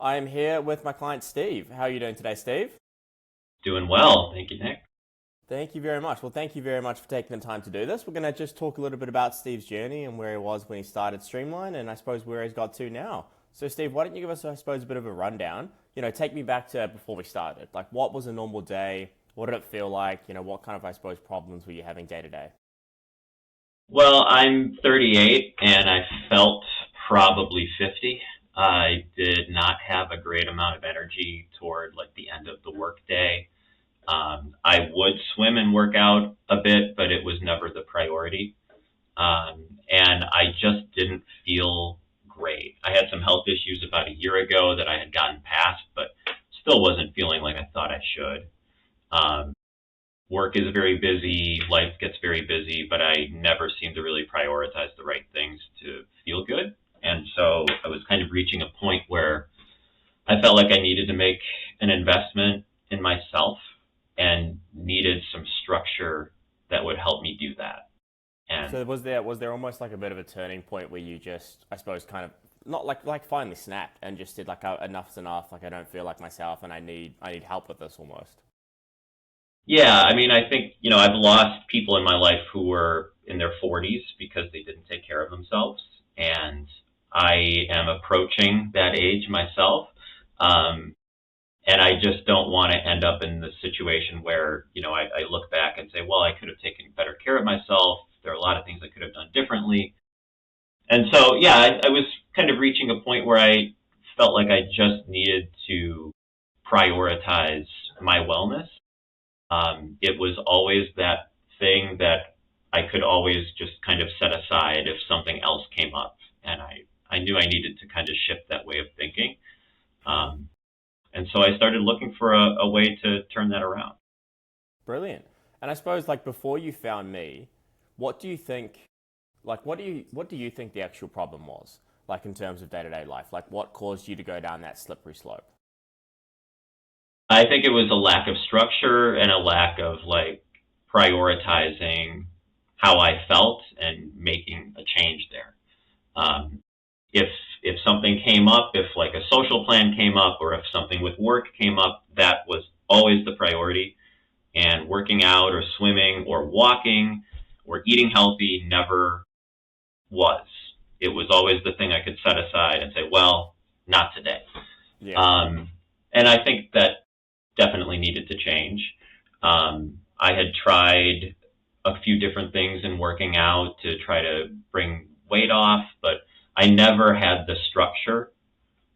I'm here with my client Steve. How are you doing today, Steve? Doing well. Thank you, Nick. Thank you very much. Well, thank you very much for taking the time to do this. We're going to just talk a little bit about Steve's journey and where he was when he started Streamline and I suppose where he's got to now. So, Steve, why don't you give us, I suppose, a bit of a rundown? Take me back to before we started. Like, what was a normal day? What did it feel like? What kind of, I suppose, problems were you having day to day? Well, I'm 38 and I felt probably 50. I did not have a great amount of energy toward like the end of the workday. I would swim and work out a bit, but it was never the priority. And I just didn't feel great. I had some health issues about a year ago that I had gotten past, but still wasn't feeling like I thought I should. Um, Work is very busy, life gets very busy, but I never seem to really prioritize the right things to feel good. And so I was kind of reaching a point where I felt like I needed to make an investment in myself and needed some structure that would help me do that. And So was there almost like a bit of a turning point where you just, I suppose, kind of not like finally snapped and just did like enough's enough. Like I don't feel like myself and I need help with this almost. yeah, I mean, I think, I've lost people in my life who were in their 40s because they didn't take care of themselves. And I am approaching that age myself. Um, and I just don't want to end up in the situation where, I look back and say, well, I could have taken better care of myself. There are a lot of things I could have done differently. And so, yeah, I was kind of reaching a point where I felt like I just needed to prioritize my wellness. It was always that thing that I could always just kind of set aside if something else came up. And I knew I needed to kind of shift that way of thinking. Um, and so I started looking for a way to turn that around. Brilliant. And I suppose like before you found me, what do you think like what do you think the actual problem was? Like in terms of day-to-day life? Like what caused you to go down that slippery slope? I think it was a lack of structure and a lack of like prioritizing how I felt and making a change there. Um, if if something came up, if like a social plan came up, or if something with work came up, that was always the priority. And working out or swimming or walking or eating healthy never was. It was always the thing I could set aside and say, well, not today. Yeah. Um, and I think that definitely needed to change. I had tried a few different things in working out to try to bring weight off, but I never had the structure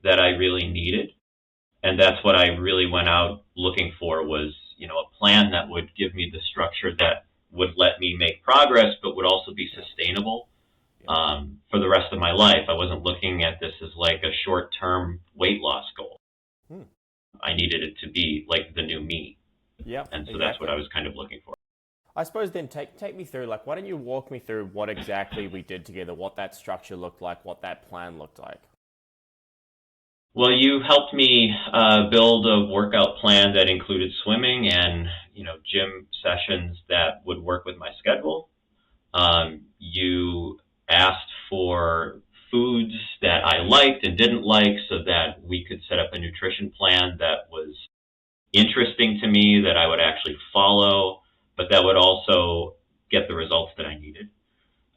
that I really needed. And that's what I really went out looking for was, a plan that would give me the structure that would let me make progress, but would also be sustainable Yeah. for the rest of my life. I wasn't looking at this as like a short-term weight loss goal. Hmm. I needed it to be like the new me. Yeah, And so that's what exactly. I was kind of looking for. I suppose then take me through like why don't you walk me through what exactly we did together, what that structure looked like, what that plan looked like. Well, you helped me build a workout plan that included swimming and, gym sessions that would work with my schedule. You asked for foods that I liked and didn't like so that we could set up a nutrition plan that was interesting to me, that I would actually follow, but that would also get the results that I needed.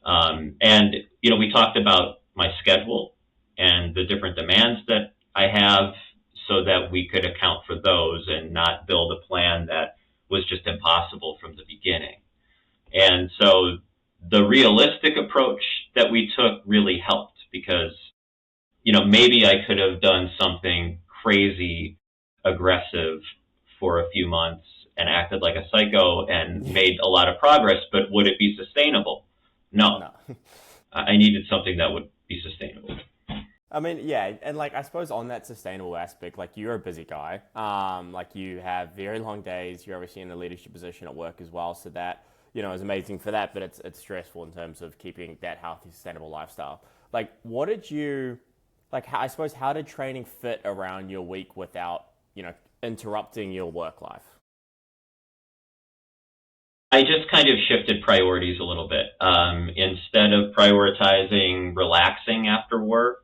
And, we talked about my schedule and the different demands that I have so that we could account for those and not build a plan that was just impossible from the beginning. And so the realistic approach that we took really helped because, maybe I could have done something crazy aggressive for a few months and acted like a psycho and Yeah. made a lot of progress, but would it be sustainable? No. No. I needed something that would be sustainable. I mean, yeah, and like I suppose on that sustainable aspect, like you're a busy guy. Like you have very long days. You're obviously in a leadership position at work as well, so that is amazing for that. But it's stressful in terms of keeping that healthy, sustainable lifestyle. Like, what did you like? I suppose how did training fit around your week without interrupting your work life? I just kind of shifted priorities a little bit. Instead of prioritizing relaxing after work,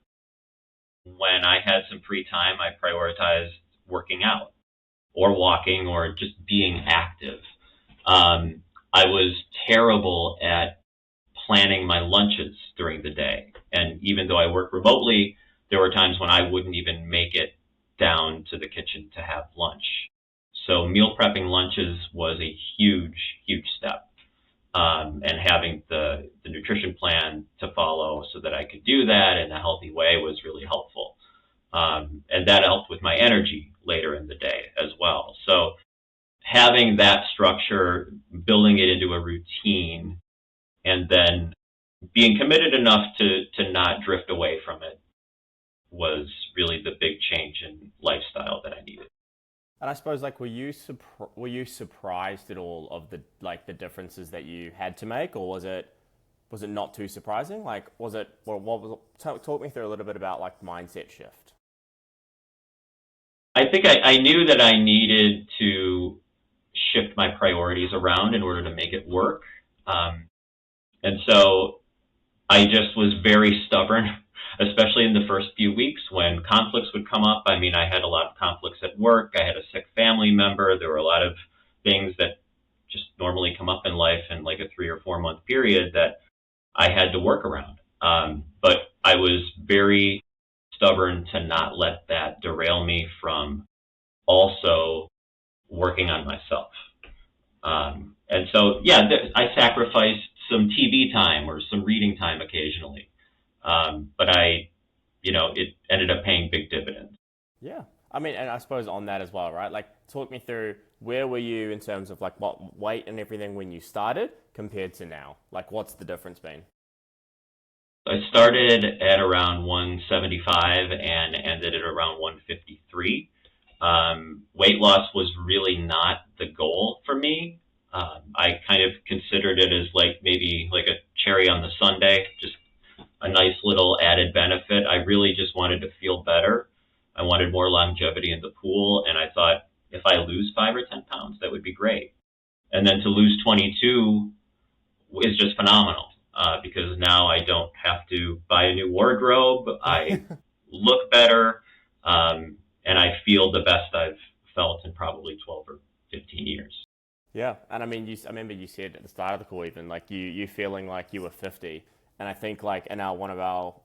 when I had some free time, I prioritized working out or walking or just being active. I was terrible at planning my lunches during the day. And even though I work remotely, there were times when I wouldn't even make it down to the kitchen to have lunch. So meal prepping lunches was a huge, huge step. And having the nutrition plan to follow so that I could do that in a healthy way was really helpful. And that helped with my energy later in the day as well. So having that structure, building it into a routine, and then being committed enough to not drift away from it was really the big change in lifestyle that I needed. And I suppose like were you surprised at all of the like the differences that you had to make, or was it not too surprising? Like was it or what was talk me through a little bit about like mindset shift. I think I knew that I needed to shift my priorities around in order to make it work. And so I just was very stubborn, especially in the first few weeks when conflicts would come up. I mean, I had a lot of conflicts at work. I had a sick family member. There were a lot of things that just normally come up in life in like a 3 or 4 month period that I had to work around. But I was very stubborn to not let that derail me from also working on myself. And so, yeah, I sacrificed some TV time or some reading time occasionally. But it ended up paying big dividends. Yeah. I mean, and I suppose on that as well, right? Like, talk me through where were you in terms of like what weight and everything when you started compared to now? Like, what's the difference been? I started at around 175 and ended at around 153. Weight loss was really not the goal for me. I kind of considered it as like maybe like a cherry on the sundae, just a nice little added benefit. I really just wanted to feel better. I wanted more longevity in the pool, and I thought if I lose 5 or 10 pounds, that would be great. And then to lose 22 is just phenomenal because now I don't have to buy a new wardrobe. I look better, and I feel the best I've felt in probably 12 or 15 years. Yeah, and I mean, I remember you said at the start of the call even like you feeling like you were 50, and I think like in our one of our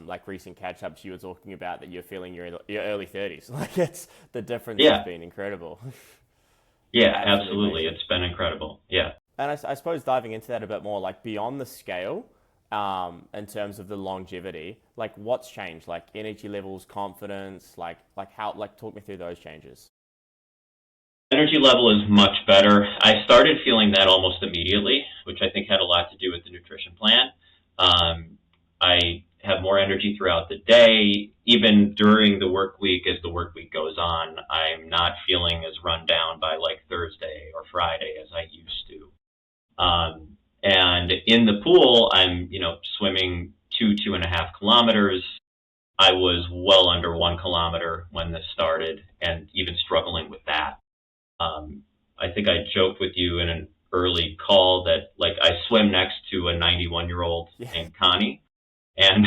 like recent catch ups, you were talking about that you're feeling your early 30s. Like it's the difference Yeah, has been incredible. yeah, Absolutely absolutely. amazing. It's been incredible. Yeah. And I suppose diving into that a bit more, like beyond the scale, in terms of the longevity, like what's changed, like energy levels, confidence, like how, like talk me through those changes. Energy level is much better. I started feeling that almost immediately, which I think had a lot to do with the nutrition plan. I have more energy throughout the day. Even during the work week, as the work week goes on, I'm not feeling as run down by like Thursday or Friday as I used to. And in the pool, I'm, swimming 2.5 kilometers. I was well under 1 kilometer when this started and even struggling with that. I think I joked with you in an early call that like I swim next to a 91-year-old Yeah. named Connie, and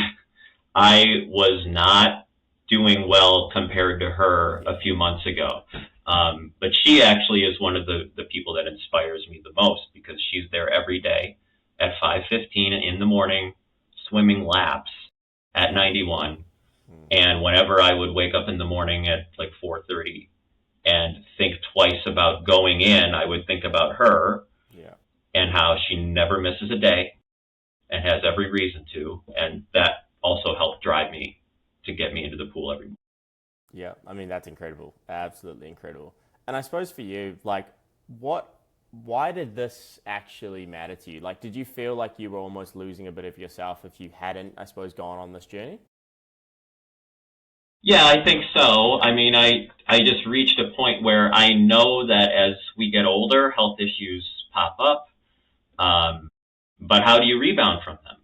I was not doing well compared to her a few months ago. But she actually is one of the people that inspires me the most because she's there every day at 5:15 in the morning, swimming laps at 91. Mm. And whenever I would wake up in the morning at like 4:30 and think twice about going in, I would think about her Yeah. and how she never misses a day and has every reason to. And that also helped drive me to get me into the pool every morning. Yeah, I mean that's incredible, absolutely incredible. And I suppose for you, like, why did this actually matter to you? Like, did you feel like you were almost losing a bit of yourself if you hadn't, I suppose, gone on this journey? Yeah, I think so. I mean, I just reached a point where I know that as we get older, health issues pop up. But how do you rebound from them?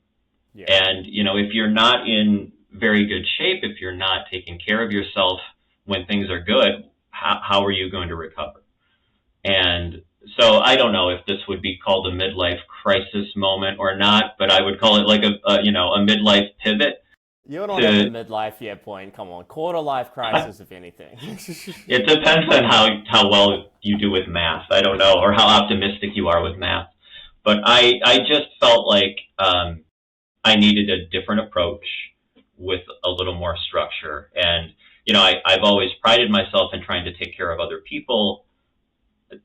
Yeah, And, if you're not in very good shape, if you're not taking care of yourself when things are good, how are you going to recover? And so I don't know if this would be called a midlife crisis moment or not, but I would call it like a midlife pivot. You're not at the to midlife yet point. Come on, quarter life crisis, if anything. it depends on how well you do with math. I don't know, or how optimistic you are with math. But I just felt like I needed a different approach with a little more structure. And I've always prided myself in trying to take care of other people,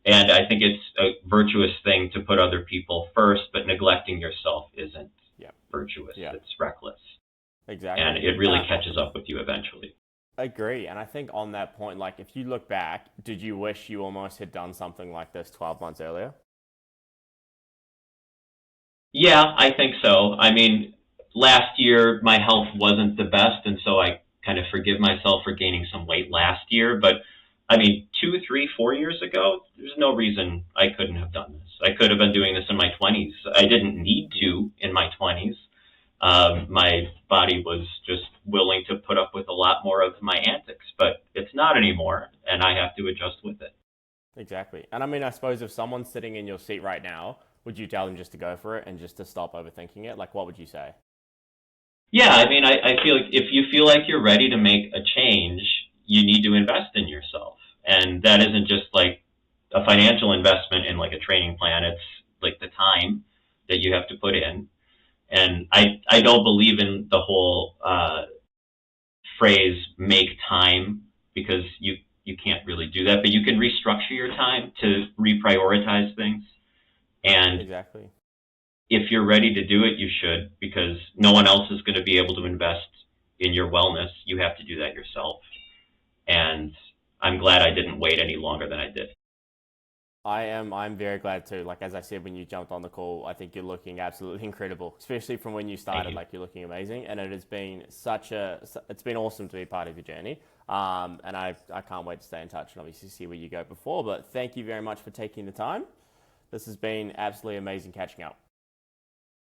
and I think it's a virtuous thing to put other people first, but neglecting yourself isn't Yeah, virtuous. yeah, It's reckless, and exactly. it really catches up with you eventually. Agree. And I think on that point, like if you look back, did you wish you almost had done something like this 12 months earlier? Yeah, I think so. I mean, last year my health wasn't the best, and so I kind of forgive myself for gaining some weight last year. But I mean, 2, 3, 4 years ago, there's no reason I couldn't have done this. I could have been doing this in my 20s. I didn't need to in my 20s. My body was just willing to put up with a lot more of my antics, but it's not anymore, and I have to adjust with it. Exactly. And I mean, I suppose if someone's sitting in your seat right now, would you tell them just to go for it and just to stop overthinking it? Like, what would you say? Yeah, I mean, I feel like if you feel like you're ready to make a change, you need to invest in yourself. And that isn't just like a financial investment in like a training plan, it's like the time that you have to put in. And I don't believe in the whole phrase make time, because you can't really do that, but you can restructure your time to reprioritize things. And Exactly. if you're ready to do it, you should, because no one else is going to be able to invest in your wellness. You have to do that yourself. And I'm glad I didn't wait any longer than I did. I'm very glad too. Like as I said when you jumped on the call, I think you're looking absolutely incredible, especially from when you Thank started. you. Like you're looking amazing, and it has been it's been awesome to be part of your journey. And I can't wait to stay in touch and obviously see where you go before. But thank you very much for taking the time. This has been absolutely amazing catching up.